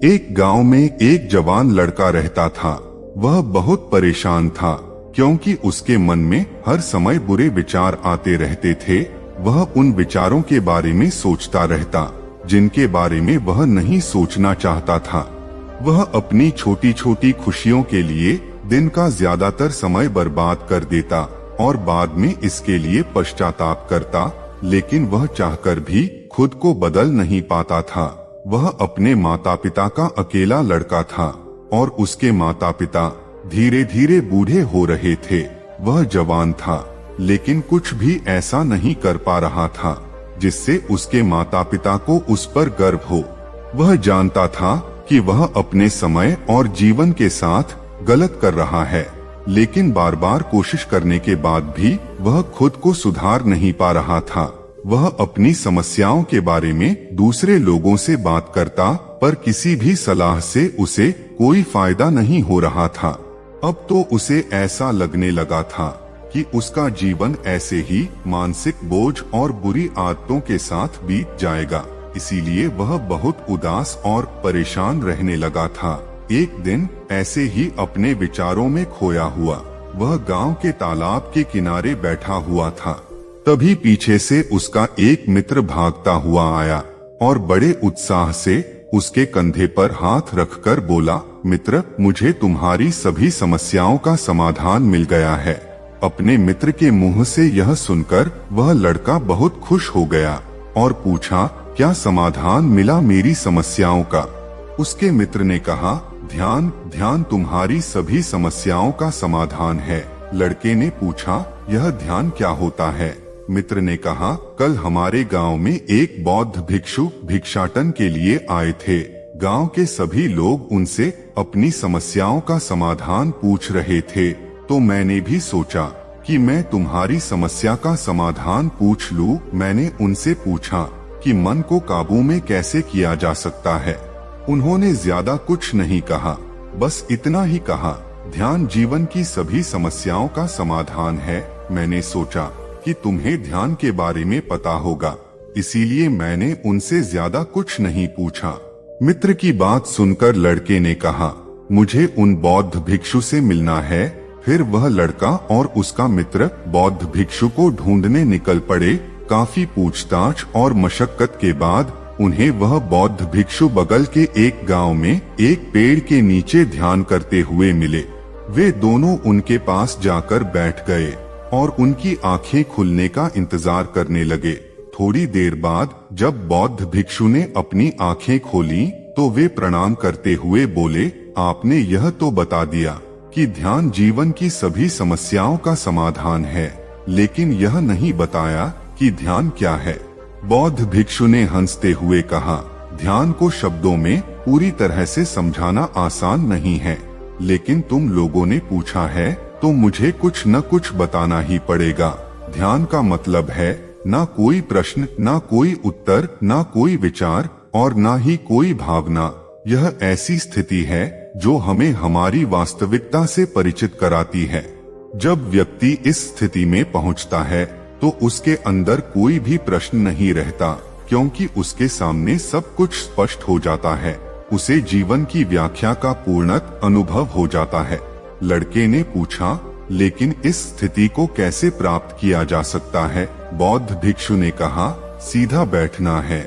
एक गांव में एक जवान लड़का रहता था। वह बहुत परेशान था क्योंकि उसके मन में हर समय बुरे विचार आते रहते थे। वह उन विचारों के बारे में सोचता रहता जिनके बारे में वह नहीं सोचना चाहता था। वह अपनी छोटी छोटी खुशियों के लिए दिन का ज्यादातर समय बर्बाद कर देता और बाद में इसके लिए पश्चाताप करता, लेकिन वह चाहकर भी खुद को बदल नहीं पाता था। वह अपने माता पिता का अकेला लड़का था और उसके माता पिता धीरे धीरे बूढ़े हो रहे थे। वह जवान था लेकिन कुछ भी ऐसा नहीं कर पा रहा था जिससे उसके माता पिता को उस पर गर्व हो। वह जानता था कि वह अपने समय और जीवन के साथ गलत कर रहा है, लेकिन बार बार कोशिश करने के बाद भी वह खुद को सुधार नहीं पा रहा था। वह अपनी समस्याओं के बारे में दूसरे लोगों से बात करता, पर किसी भी सलाह से उसे कोई फायदा नहीं हो रहा था। अब तो उसे ऐसा लगने लगा था कि उसका जीवन ऐसे ही मानसिक बोझ और बुरी आदतों के साथ बीत जाएगा। इसीलिए वह बहुत उदास और परेशान रहने लगा था। एक दिन ऐसे ही अपने विचारों में खोया हुआ वह गांव के तालाब के किनारे बैठा हुआ था। तभी पीछे से उसका एक मित्र भागता हुआ आया और बड़े उत्साह से उसके कंधे पर हाथ रखकर बोला, मित्र, मुझे तुम्हारी सभी समस्याओं का समाधान मिल गया है। अपने मित्र के मुंह से यह सुनकर वह लड़का बहुत खुश हो गया और पूछा, क्या समाधान मिला मेरी समस्याओं का? उसके मित्र ने कहा, ध्यान तुम्हारी सभी समस्याओं का समाधान है। लड़के ने पूछा, यह ध्यान क्या होता है? मित्र ने कहा, कल हमारे गांव में एक बौद्ध भिक्षु भिक्षाटन के लिए आए थे। गांव के सभी लोग उनसे अपनी समस्याओं का समाधान पूछ रहे थे, तो मैंने भी सोचा कि मैं तुम्हारी समस्या का समाधान पूछ लूं। मैंने उनसे पूछा कि मन को काबू में कैसे किया जा सकता है। उन्होंने ज्यादा कुछ नहीं कहा, बस इतना ही कहा, ध्यान जीवन की सभी समस्याओं का समाधान है। मैंने सोचा कि तुम्हें ध्यान के बारे में पता होगा, इसीलिए मैंने उनसे ज्यादा कुछ नहीं पूछा। मित्र की बात सुनकर लड़के ने कहा, मुझे उन बौद्ध भिक्षु से मिलना है। फिर वह लड़का और उसका मित्र बौद्ध भिक्षु को ढूंढने निकल पड़े। काफी पूछताछ और मशक्कत के बाद उन्हें वह बौद्ध भिक्षु बगल के एक गांव में एक पेड़ के नीचे ध्यान करते हुए मिले। वे दोनों उनके पास जाकर बैठ गए और उनकी आंखें खुलने का इंतजार करने लगे। थोड़ी देर बाद जब बौद्ध भिक्षु ने अपनी आंखें खोली तो वे प्रणाम करते हुए बोले, आपने यह तो बता दिया कि ध्यान जीवन की सभी समस्याओं का समाधान है, लेकिन यह नहीं बताया कि ध्यान क्या है। बौद्ध भिक्षु ने हंसते हुए कहा, ध्यान को शब्दों में पूरी तरह से समझाना आसान नहीं है, लेकिन तुम लोगों ने पूछा है तो मुझे कुछ न कुछ बताना ही पड़ेगा। ध्यान का मतलब है ना कोई प्रश्न, ना कोई उत्तर, ना कोई विचार और ना ही कोई भावना। यह ऐसी स्थिति है जो हमें हमारी वास्तविकता से परिचित कराती है। जब व्यक्ति इस स्थिति में पहुंचता है तो उसके अंदर कोई भी प्रश्न नहीं रहता, क्योंकि उसके सामने सब कुछ स्पष्ट हो जाता है। उसे जीवन की व्याख्या का पूर्णत अनुभव हो जाता है। लड़के ने पूछा, लेकिन इस स्थिति को कैसे प्राप्त किया जा सकता है? बौद्ध भिक्षु ने कहा, सीधा बैठना है।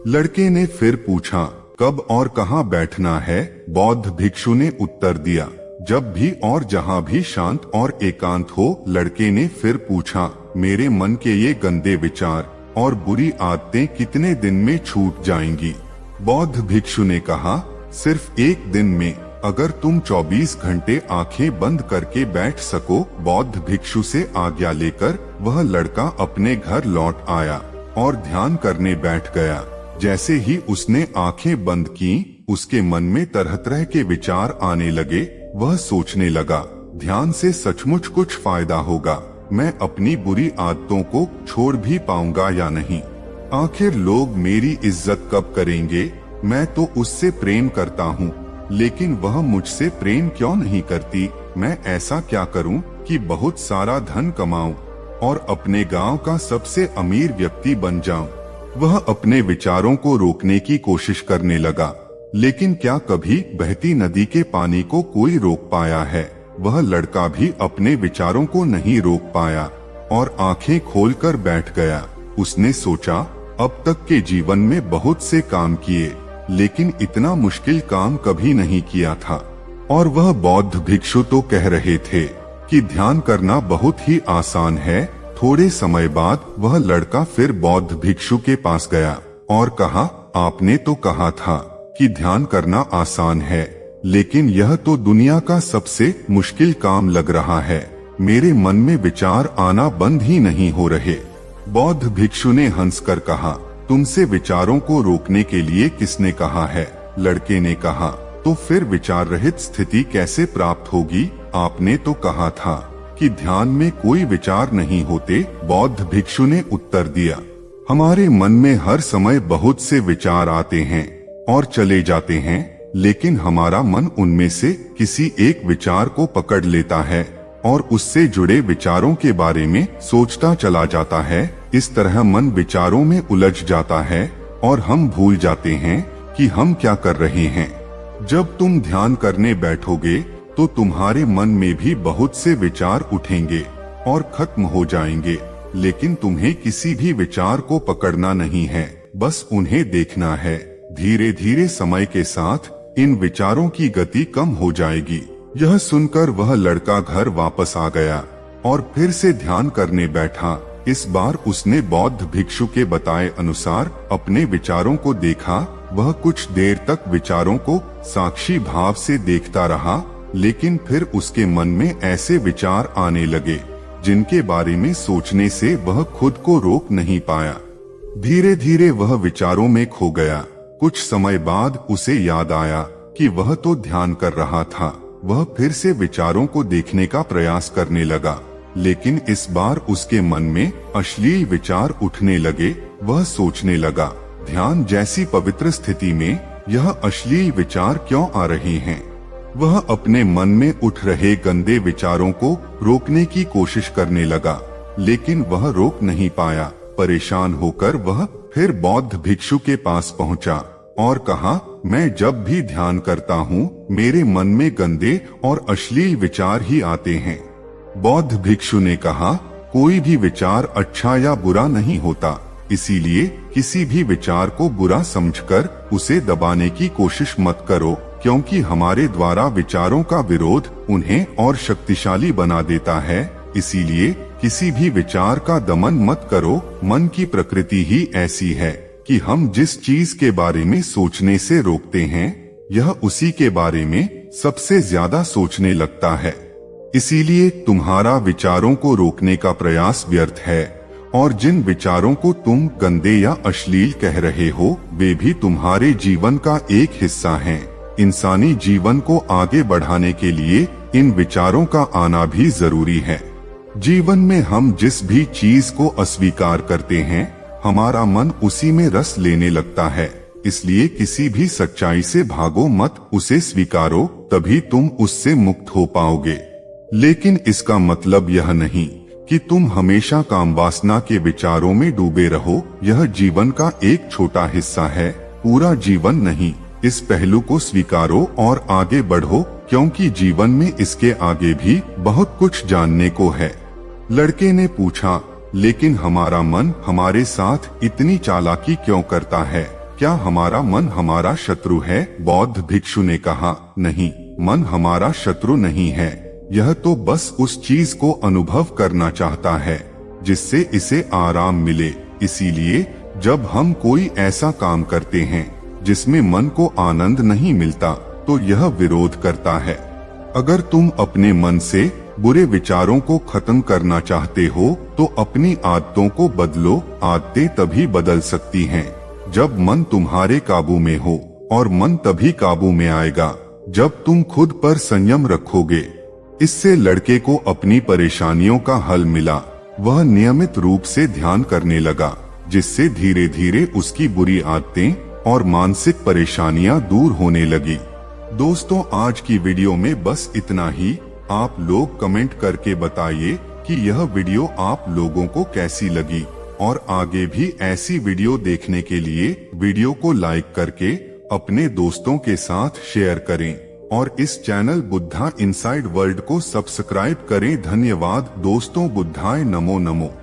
लड़के ने फिर पूछा, कब और कहाँ बैठना है? बौद्ध भिक्षु ने उत्तर दिया, जब भी और जहाँ भी शांत और एकांत हो। लड़के ने फिर पूछा, मेरे मन के ये गंदे विचार और बुरी आदतें कितने दिन में छूट जाएंगी? बौद्ध भिक्षु ने कहा, सिर्फ एक दिन में, अगर तुम 24 घंटे आंखें बंद करके बैठ सको। बौद्ध भिक्षु से आज्ञा लेकर वह लड़का अपने घर लौट आया और ध्यान करने बैठ गया। जैसे ही उसने आंखें बंद की, उसके मन में तरह तरह के विचार आने लगे। वह सोचने लगा, ध्यान से सचमुच कुछ फायदा होगा। मैं अपनी बुरी आदतों को छोड़ भी पाऊंगा या नहीं? आखिर लोग मेरी इज्जत कब करेंगे? मैं तो उससे प्रेम करता हूँ, लेकिन वह मुझसे प्रेम क्यों नहीं करती? मैं ऐसा क्या करूं कि बहुत सारा धन कमाऊं और अपने गांव का सबसे अमीर व्यक्ति बन जाऊं? वह अपने विचारों को रोकने की कोशिश करने लगा, लेकिन क्या कभी बहती नदी के पानी को कोई रोक पाया है? वह लड़का भी अपने विचारों को नहीं रोक पाया और आंखें खोलकर बैठ गया। उसने सोचा, अब तक के जीवन में बहुत से काम किए, लेकिन इतना मुश्किल काम कभी नहीं किया था। और वह बौद्ध भिक्षु तो कह रहे थे कि ध्यान करना बहुत ही आसान है। थोड़े समय बाद वह लड़का फिर बौद्ध भिक्षु के पास गया और कहा, आपने तो कहा था कि ध्यान करना आसान है, लेकिन यह तो दुनिया का सबसे मुश्किल काम लग रहा है। मेरे मन में विचार आना बंद ही नहीं हो रहे। बौद्ध भिक्षु ने हंसकर कहा, तुमसे विचारों को रोकने के लिए किसने कहा है? लड़के ने कहा, तो फिर विचार रहित स्थिति कैसे प्राप्त होगी? आपने तो कहा था कि ध्यान में कोई विचार नहीं होते। बौद्ध भिक्षु ने उत्तर दिया, हमारे मन में हर समय बहुत से विचार आते हैं और चले जाते हैं, लेकिन हमारा मन उनमें से किसी एक विचार को पकड़ लेता है और उससे जुड़े विचारों के बारे में सोचता चला जाता है। इस तरह मन विचारों में उलझ जाता है और हम भूल जाते हैं कि हम क्या कर रहे हैं। जब तुम ध्यान करने बैठोगे तो तुम्हारे मन में भी बहुत से विचार उठेंगे और खत्म हो जाएंगे, लेकिन तुम्हें किसी भी विचार को पकड़ना नहीं है, बस उन्हें देखना है। धीरे धीरे समय के साथ इन विचारों की गति कम हो जाएगी। यह सुनकर वह लड़का घर वापस आ गया और फिर से ध्यान करने बैठा। इस बार उसने बौद्ध भिक्षु के बताए अनुसार अपने विचारों को देखा। वह कुछ देर तक विचारों को साक्षी भाव से देखता रहा, लेकिन फिर उसके मन में ऐसे विचार आने लगे जिनके बारे में सोचने से वह खुद को रोक नहीं पाया। धीरे धीरे वह विचारों में खो गया। कुछ समय बाद उसे याद आया कि वह तो ध्यान कर रहा था। वह फिर से विचारों को देखने का प्रयास करने लगा, लेकिन इस बार उसके मन में अश्लील विचार उठने लगे। वह सोचने लगा, ध्यान जैसी पवित्र स्थिति में यह अश्लील विचार क्यों आ रहे हैं? वह अपने मन में उठ रहे गंदे विचारों को रोकने की कोशिश करने लगा, लेकिन वह रोक नहीं पाया। परेशान होकर वह फिर बौद्ध भिक्षु के पास पहुंचा और कहा, मैं जब भी ध्यान करता हूँ मेरे मन में गंदे और अश्लील विचार ही आते हैं। बौद्ध भिक्षु ने कहा, कोई भी विचार अच्छा या बुरा नहीं होता, इसीलिए किसी भी विचार को बुरा समझकर उसे दबाने की कोशिश मत करो, क्योंकि हमारे द्वारा विचारों का विरोध उन्हें और शक्तिशाली बना देता है। इसीलिए किसी भी विचार का दमन मत करो। मन की प्रकृति ही ऐसी है कि हम जिस चीज के बारे में सोचने से रोकते हैं, यह उसी के बारे में सबसे ज्यादा सोचने लगता है। इसीलिए तुम्हारा विचारों को रोकने का प्रयास व्यर्थ है, और जिन विचारों को तुम गंदे या अश्लील कह रहे हो, वे भी तुम्हारे जीवन का एक हिस्सा हैं। इंसानी जीवन को आगे बढ़ाने के लिए इन विचारों का आना भी जरूरी है। जीवन में हम जिस भी चीज को अस्वीकार करते हैं, हमारा मन उसी में रस लेने लगता है। इसलिए किसी भी सच्चाई से भागो मत, उसे स्वीकारो, तभी तुम उससे मुक्त हो पाओगे। लेकिन इसका मतलब यह नहीं कि तुम हमेशा कामवासना के विचारों में डूबे रहो। यह जीवन का एक छोटा हिस्सा है, पूरा जीवन नहीं। इस पहलू को स्वीकारो और आगे बढ़ो, क्योंकि जीवन में इसके आगे भी बहुत कुछ जानने को है। लड़के ने पूछा, लेकिन हमारा मन हमारे साथ इतनी चालाकी क्यों करता है? क्या हमारा मन हमारा शत्रु है? बौद्ध भिक्षु ने कहा, नहीं, मन हमारा शत्रु नहीं है। यह तो बस उस चीज को अनुभव करना चाहता है जिससे इसे आराम मिले। इसीलिए जब हम कोई ऐसा काम करते हैं जिसमें मन को आनंद नहीं मिलता, तो यह विरोध करता है। अगर तुम अपने मन से बुरे विचारों को खत्म करना चाहते हो, तो अपनी आदतों को बदलो। आदतें तभी बदल सकती हैं जब मन तुम्हारे काबू में हो, और मन तभी काबू में आएगा जब तुम खुद पर संयम रखोगे। इससे लड़के को अपनी परेशानियों का हल मिला। वह नियमित रूप से ध्यान करने लगा, जिससे धीरे धीरे उसकी बुरी आदतें और मानसिक परेशानियां दूर होने लगी। दोस्तों, आज की वीडियो में बस इतना ही। आप लोग कमेंट करके बताइए कि यह वीडियो आप लोगों को कैसी लगी, और आगे भी ऐसी वीडियो देखने के लिए वीडियो को लाइक करके अपने दोस्तों के साथ शेयर करें और इस चैनल बुद्धा इनसाइड वर्ल्ड को सब्सक्राइब करें। धन्यवाद दोस्तों। बुद्धाय नमो नमो।